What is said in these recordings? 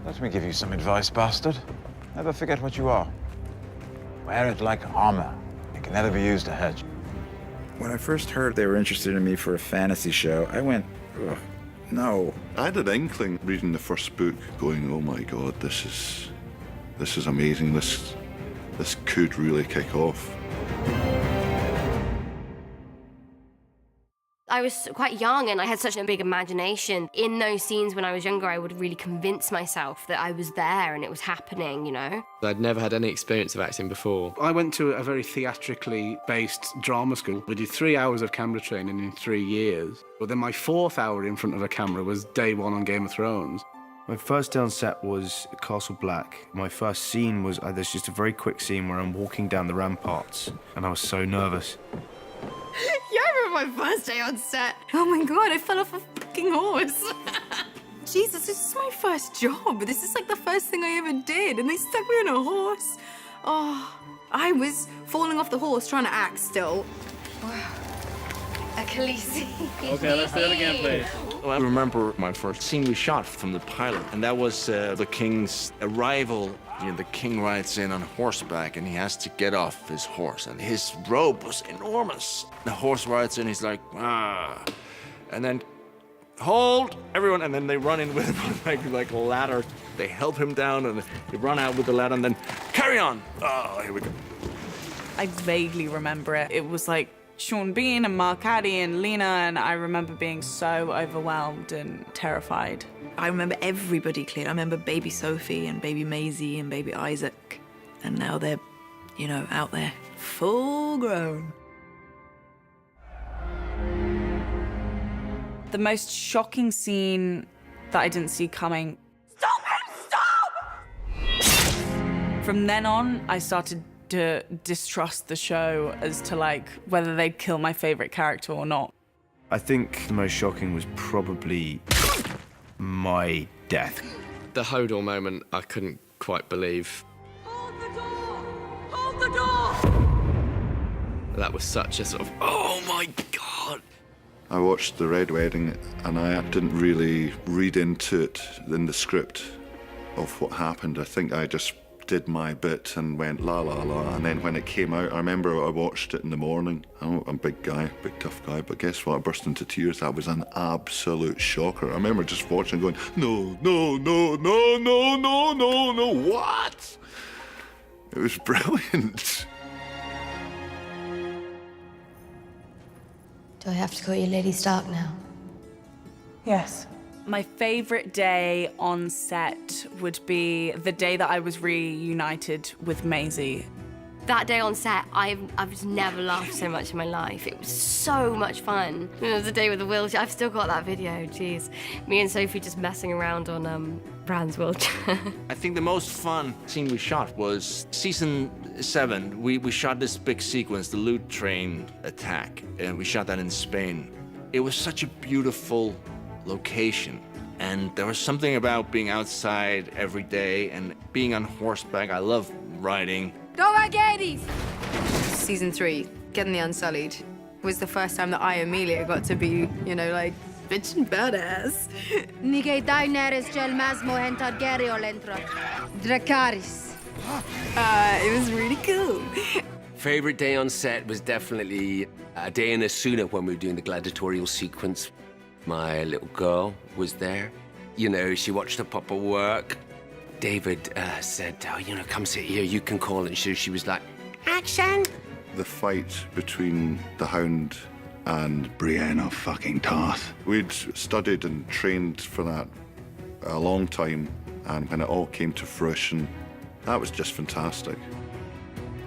Let me give you some advice, bastard. Never forget what you are. Wear it like armor. It can never be used to hurt you. When I first heard they were interested in me for a fantasy show, I went, ugh, no. I had an inkling reading the first book, going, oh my God, this is amazing. This could really kick off. I was quite young and I had such a big imagination. In those scenes when I was younger, I would really convince myself that I was there and it was happening, you know? I'd never had any experience of acting before. I went to a very theatrically based drama school. We did 3 hours of camera training in 3 years. But then my 4th hour in front of a camera was day 1 on Game of Thrones. My first day on set was Castle Black. My first scene was, there's just a very quick scene where I'm walking down the ramparts and I was so nervous. Yeah, I remember my first day on set. Oh my God, I fell off a fucking horse. Jesus, this is my first job. This is like the first thing I ever did, and they stuck me on a horse. Oh, I was falling off the horse trying to act still. Achilles. Okay, let's do it again, please. Well, I remember my first scene we shot from the pilot, and that was the king's arrival. You know, the king rides in on horseback, and he has to get off his horse, and his robe was enormous. The horse rides in, he's like, ah, and then, hold, everyone, and then they run in with him like a ladder. They help him down, and they run out with the ladder, and then carry on. Oh, here we go. I vaguely remember it. It was like Sean Bean and Mark Addy and Lena, and I remember being so overwhelmed and terrified. I remember everybody clearly. I remember baby Sophie and baby Maisie and baby Isaac. And now they're, you know, out there, full grown. The most shocking scene that I didn't see coming. Stop him! Stop! From then on, I started to distrust the show as to, like, whether they'd kill my favorite character or not. I think the most shocking was probably my death. The Hodor moment, I couldn't quite believe. Hold the door! Hold the door! That was such a sort of, oh my God. I watched The Red Wedding, and I didn't really read into it in the script of what happened. I think I just did my bit and went la la la, and then when it came out, I remember I watched it in the morning. I'm a big guy, big tough guy, but guess what? I burst into tears. That was an absolute shocker. I remember just watching going, no, no, no, no, no, no, no, no, what? It was brilliant. Do I have to call you Lady Stark now? Yes. My favorite day on set would be the day that I was reunited with Maisie. That day on set, I've never laughed so much in my life. It was so much fun. It was the day with the wheelchair. I've still got that video, jeez. Me and Sophie just messing around on Bran's wheelchair. I think the most fun scene we shot was season 7. We shot this big sequence, the loot train attack, and we shot that in Spain. It was such a beautiful location, and there was something about being outside every day and being on horseback. I love riding. Go back, Hades! Season 3, Getting the Unsullied, was the first time that I, Amelia, got to be, you know, like, bitch and badass. It was really cool. Favorite day on set was definitely a day in Asuna when we were doing the gladiatorial sequence. My little girl was there. You know, she watched her papa work. David said, oh, you know, come sit here, you can call it. She was like, action! The fight between the Hound and Brienne fucking Tarth. We'd studied and trained for that a long time, and when it all came to fruition, that was just fantastic.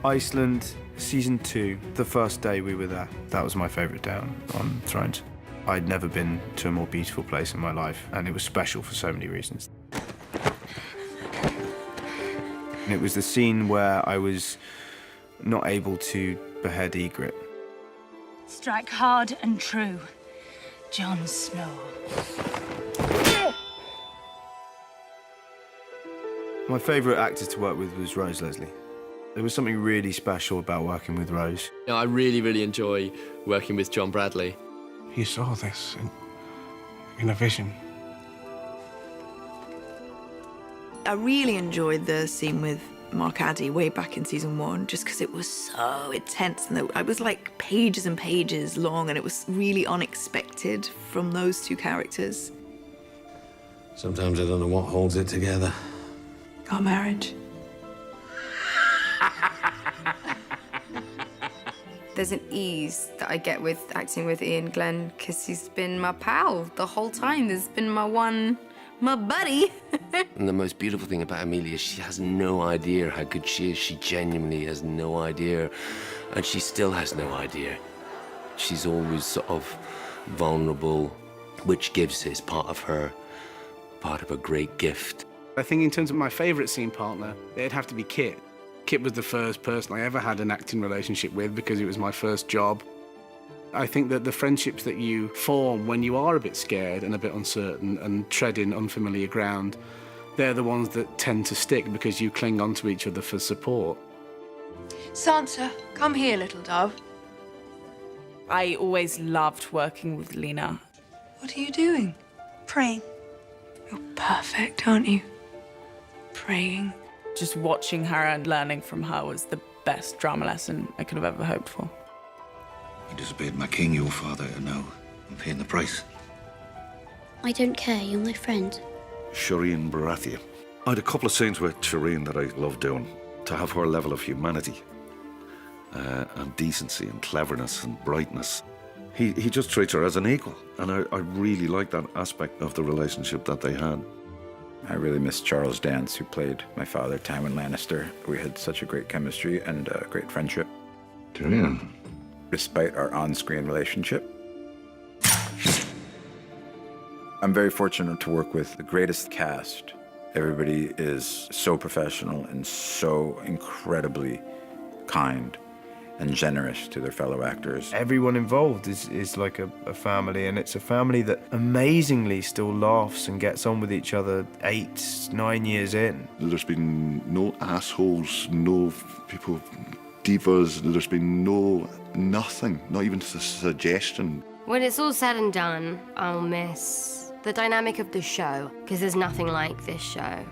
Iceland, season 2, the first day we were there. That was my favorite day on Thrones. I'd never been to a more beautiful place in my life, and it was special for so many reasons. And it was the scene where I was not able to behead Ygritte. Strike hard and true, Jon Snow. My favourite actor to work with was Rose Leslie. There was something really special about working with Rose. You know, I really, really enjoy working with John Bradley. He saw this in a vision. I really enjoyed the scene with Mark Addy way back in season 1, just because it was so intense and I was like pages and pages long, and it was really unexpected from those two characters. Sometimes I don't know what holds it together. Our marriage. There's an ease that I get with acting with Ian Glenn because he's been my pal the whole time. There's been my buddy. And the most beautiful thing about Amelia is she has no idea how good she is. She genuinely has no idea. And she still has no idea. She's always sort of vulnerable, which is part of a great gift. I think in terms of my favourite scene partner, it'd have to be Kit. Kit was the first person I ever had an acting relationship with because it was my first job. I think that the friendships that you form when you are a bit scared and a bit uncertain and treading unfamiliar ground, they're the ones that tend to stick because you cling onto each other for support. Sansa, come here, little dove. I always loved working with Lena. What are you doing? Praying. You're perfect, aren't you? Praying. Just watching her and learning from her was the best drama lesson I could have ever hoped for. You disobeyed my king, your father, and now I'm paying the price. I don't care, you're my friend. Shireen Baratheon. I had a couple of scenes with Shireen that I loved doing. To have her level of humanity and decency and cleverness and brightness. He just treats her as an equal, and I really like that aspect of the relationship that they had. I really miss Charles Dance, who played my father, Tywin Lannister. We had such a great chemistry and a great friendship. Tyrion. Despite our on-screen relationship. I'm very fortunate to work with the greatest cast. Everybody is so professional and so incredibly kind and generous to their fellow actors. Everyone involved is like a family, and it's a family that amazingly still laughs and gets on with each other 8, 9 years in. There's been no assholes, no people, divas, there's been nothing, not even a suggestion. When it's all said and done, I'll miss the dynamic of the show, because there's nothing like this show.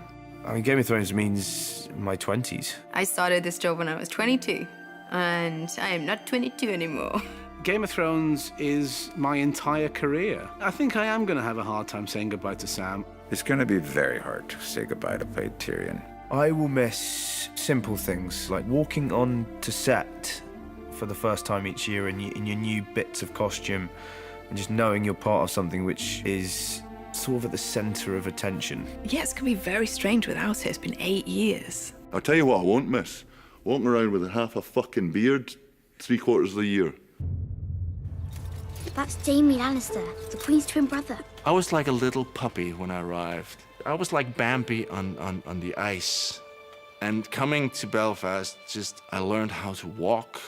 I mean, Game of Thrones means my 20s. I started this job when I was 22, and I am not 22 anymore. Game of Thrones is my entire career. I think I am going to have a hard time saying goodbye to Sam. It's going to be very hard to say goodbye to play Tyrion. I will miss simple things like walking on to set for the first time each year in your new bits of costume and just knowing you're part of something which is sort of at the centre of attention. Yeah, it's going to be very strange without it. It's been 8 years. I'll tell you what I won't miss. Walking around with half a fucking beard 3/4 of the year. That's Jaime Lannister, the Queen's twin brother. I was like a little puppy when I arrived. I was like Bambi on the ice. And coming to Belfast, I learned how to walk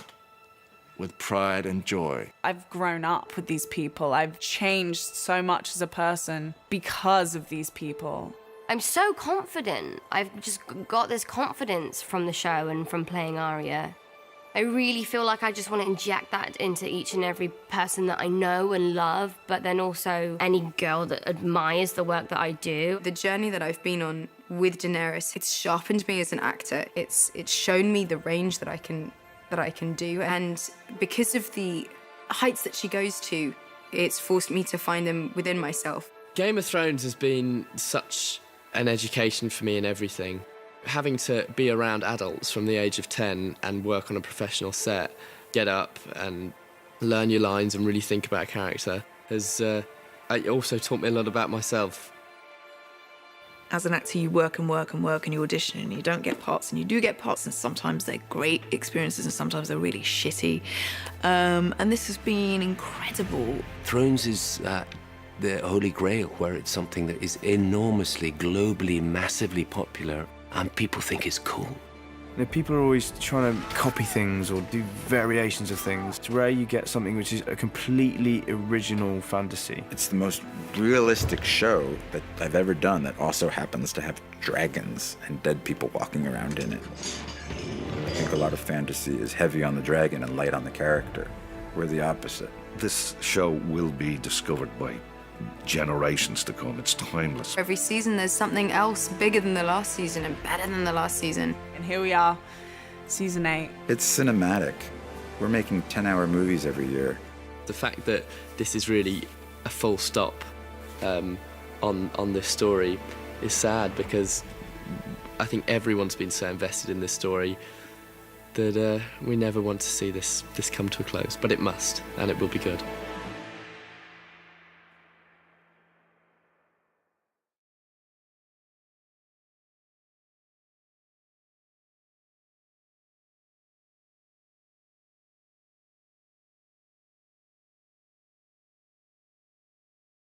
with pride and joy. I've grown up with these people. I've changed so much as a person because of these people. I'm so confident. I've just got this confidence from the show and from playing Arya. I really feel like I just want to inject that into each and every person that I know and love, but then also any girl that admires the work that I do. The journey that I've been on with Daenerys, it's sharpened me as an actor. It's shown me the range that I can do, and because of the heights that she goes to, it's forced me to find them within myself. Game of Thrones has been such an education for me in everything. Having to be around adults from the age of 10 and work on a professional set, get up and learn your lines and really think about a character has also taught me a lot about myself. As an actor, you work and work and work and you audition and you don't get parts, and you do get parts, and sometimes they're great experiences and sometimes they're really shitty. And this has been incredible. Thrones is the Holy Grail, where it's something that is enormously, globally, massively popular, and people think it's cool. You know, people are always trying to copy things or do variations of things. It's rare you get something which is a completely original fantasy. It's the most realistic show that I've ever done that also happens to have dragons and dead people walking around in it. I think a lot of fantasy is heavy on the dragon and light on the character. We're the opposite. This show will be discovered by generations to come. It's timeless. Every season there's something else bigger than the last season and better than the last season. And here we are, season 8. It's cinematic. We're making 10-hour movies every year. The fact that this is really a full stop on this story is sad, because I think everyone's been so invested in this story that we never want to see this come to a close. But it must, and it will be good.